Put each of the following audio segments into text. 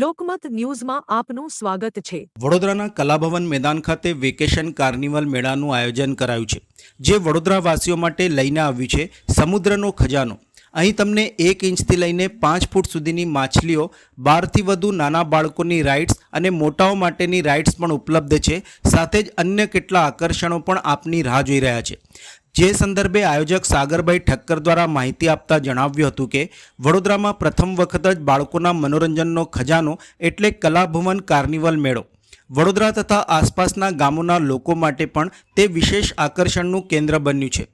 લોકમત ન્યૂઝમાં આપનું સ્વાગત છે। વડોદરાના કલાભવન મેદાન ખાતે વેકેશન કાર્નિવલ મેળાનું આયોજન કરાયું છે, જે વડોદરાવાસીઓ માટે લઈને આવ્યું છે સમુદ્રનો ખજાનો। અહીં તમને 1 ઇંચથી લઈને 5 ફૂટ સુધીની માછલીઓ, 12થી વધુ નાના બાળકોની રાઇડ્સ અને મોટાઓ માટેની રાઇડ્સ પણ ઉપલબ્ધ છે। સાથે જ અન્ય કેટલા આકર્ષણો પણ આપની રાહ જોઈ રહ્યા છે। જે સંદર્ભે આયોજક સાગરભાઈ ઠક્કર દ્વારા માહિતી આપતા જણાવ્યું હતું કે વડોદરામાં પ્રથમ વખત જ બાળકોના મનોરંજનનો ખજાનો એટલે કલાભવન કાર્નિવલ મેળો વડોદરા તથા આસપાસના ગામોના લોકો માટે પણ તે વિશેષ આકર્ષણનું કેન્દ્ર બન્યું છે।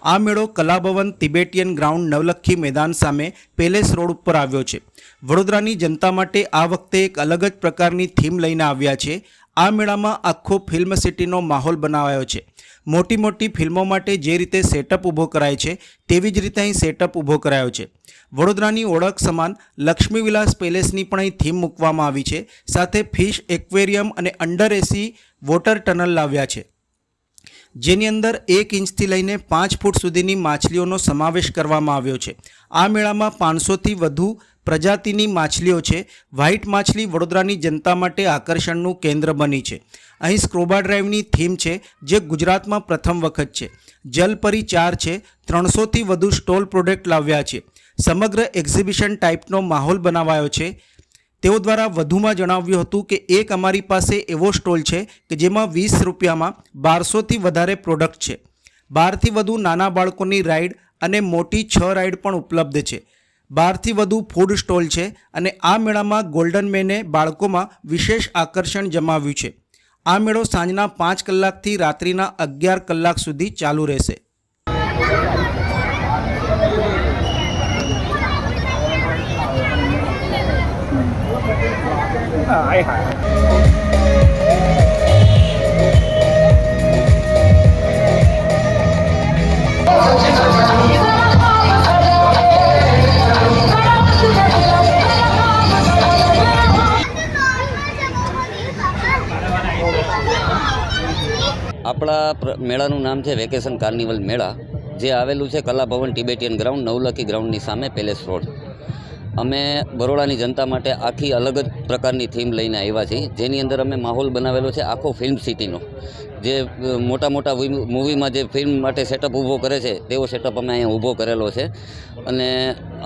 આ મેળો કલાભવન તિબેટિયન ગ્રાઉન્ડ નવલખી મેદાન સામે પેલેસ રોડ ઉપર આવ્યો છે। વડોદરાની જનતા માટે આ વખતે એક અલગ જ પ્રકારની થીમ લઈને આવ્યા છે। આ મેળામાં આખો ફિલ્મ સિટીનો માહોલ બનાવાયો છે। મોટી મોટી ફિલ્મો માટે જે રીતે સેટઅપ ઊભો કરાય છે તેવી જ રીતે અહીં સેટઅપ ઊભો કરાયો છે। વડોદરાની ઓળખ સમાન લક્ષ્મી વિલાસ પેલેસની પણ અહીં થીમ મૂકવામાં આવી છે। સાથે ફિશ એક્વેરિયમ અને અંડર એસી વોટર ટનલ લાવ્યા છે, જેની અંદર 1 ઇંચથી લઈને 5 ફૂટ સુધીની માછલીઓનો સમાવેશ કરવામાં આવ્યો છે। આ મેળામાં 500થી વધુ પ્રજાતિની માછલીઓ છે। વ્હાઇટ માછલી વડોદરાની જનતા માટે આકર્ષણનું કેન્દ્ર બની છે। અહીં સ્કૂબા ડ્રાઇવની થીમ છે, જે ગુજરાતમાં પ્રથમ વખત છે। જલપરી 4 છે। 300થી વધુ સ્ટોલ પ્રોડક્ટ લાવ્યા છે। સમગ્ર એક્ઝિબિશન ટાઈપનો માહોલ બનાવાયો છે। તેઓ દ્વારા વધુમાં જણાવ્યું હતું કે એક અમારી પાસે એવો સ્ટોલ છે કે જેમાં 20 રૂપિયામાં 1200થી વધારે પ્રોડક્ટ છે। 12થી વધુ નાના બાળકોની રાઇડ અને મોટી 6 રાઇડ પણ ઉપલબ્ધ છે। 12થી વધુ ફૂડ સ્ટોલ છે અને આ મેળામાં ગોલ્ડન મેને બાળકોમાં વિશેષ આકર્ષણ જમાવ્યું છે। આ મેળો સાંજના 5 કલાકથી રાત્રિના 11 કલાક સુધી ચાલુ રહેશે। આપણા મેળાનું નામ છે વેકેશન કાર્નિવલ મેળા, જે આવેલું છે કલાભવન ટિબેટિયન ગ્રાઉન્ડ નવલખી ગ્રાઉન્ડની સામે પેલેસ રોડ। અમે બરોડાની જનતા માટે આખી અલગ જ પ્રકારની થીમ લઈને આવ્યા છીએ, જેની અંદર અમે માહોલ બનાવેલો છે આખો ફિલ્મ સિટીનો। જે મોટા મોટા મૂવીમાં જે ફિલ્મ માટે સેટઅપ ઊભો કરે છે તેવો સેટઅપ અમે અહીંયા ઊભો કરેલો છે। અને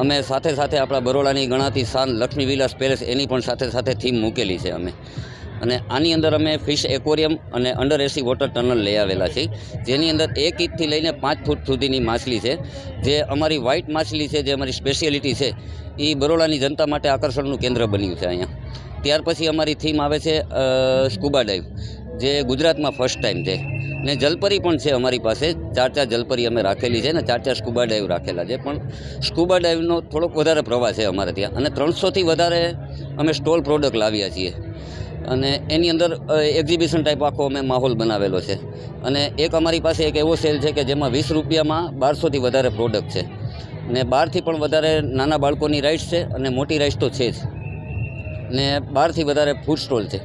અમે સાથે સાથે આપણા બરોડાની ગણાતી શાન લક્ષ્મી વિલાસ પેલેસ એની પણ સાથે સાથે થીમ મૂકેલી છે અમે। અને આની અંદર અમે ફિશ એક્વેરિયમ અને અંડર એસી વોટર ટનલ લઈ આવેલા છીએ, જેની અંદર 1 ઇંચથી લઈને 5 ફૂટ સુધીની માછલી છે। જે અમારી વ્હાઇટ માછલી છે, જે અમારી સ્પેશિયાલિટી છે, એ બરોડાની જનતા માટે આકર્ષણનું કેન્દ્ર બન્યું છે અહીંયા। ત્યાર પછી અમારી થીમ આવે છે સ્કૂબા ડાઇવ, જે ગુજરાતમાં ફર્સ્ટ ટાઈમ છે। ને જલપરી પણ છે અમારી પાસે, 4 જલપરી અમે રાખેલી છે ને 4 સ્કૂબા ડાઇવ રાખેલા છે। પણ સ્કૂબા ડાઇવનો થોડોક વધારે પ્રવાહ છે અમારે ત્યાં, અને 300થી વધારે અમે સ્ટોલ પ્રોડક્ટ લાવ્યા છીએ। અને એની અંદર એક્ઝિબિશન ટાઈપ આખો અમે માહોલ બનાવેલો છે। અને એક અમારી પાસે એક એવો સેલ છે કે જેમાં 20 રૂપિયામાં 1200થી વધારે પ્રોડક્ટ છે, ને 12થી પણ વધારે નાના બાળકોની રાઇડ્સ છે, અને મોટી રાઇડ્સ તો છે જ, ને 12થી વધારે ફૂડ સ્ટોલ છે।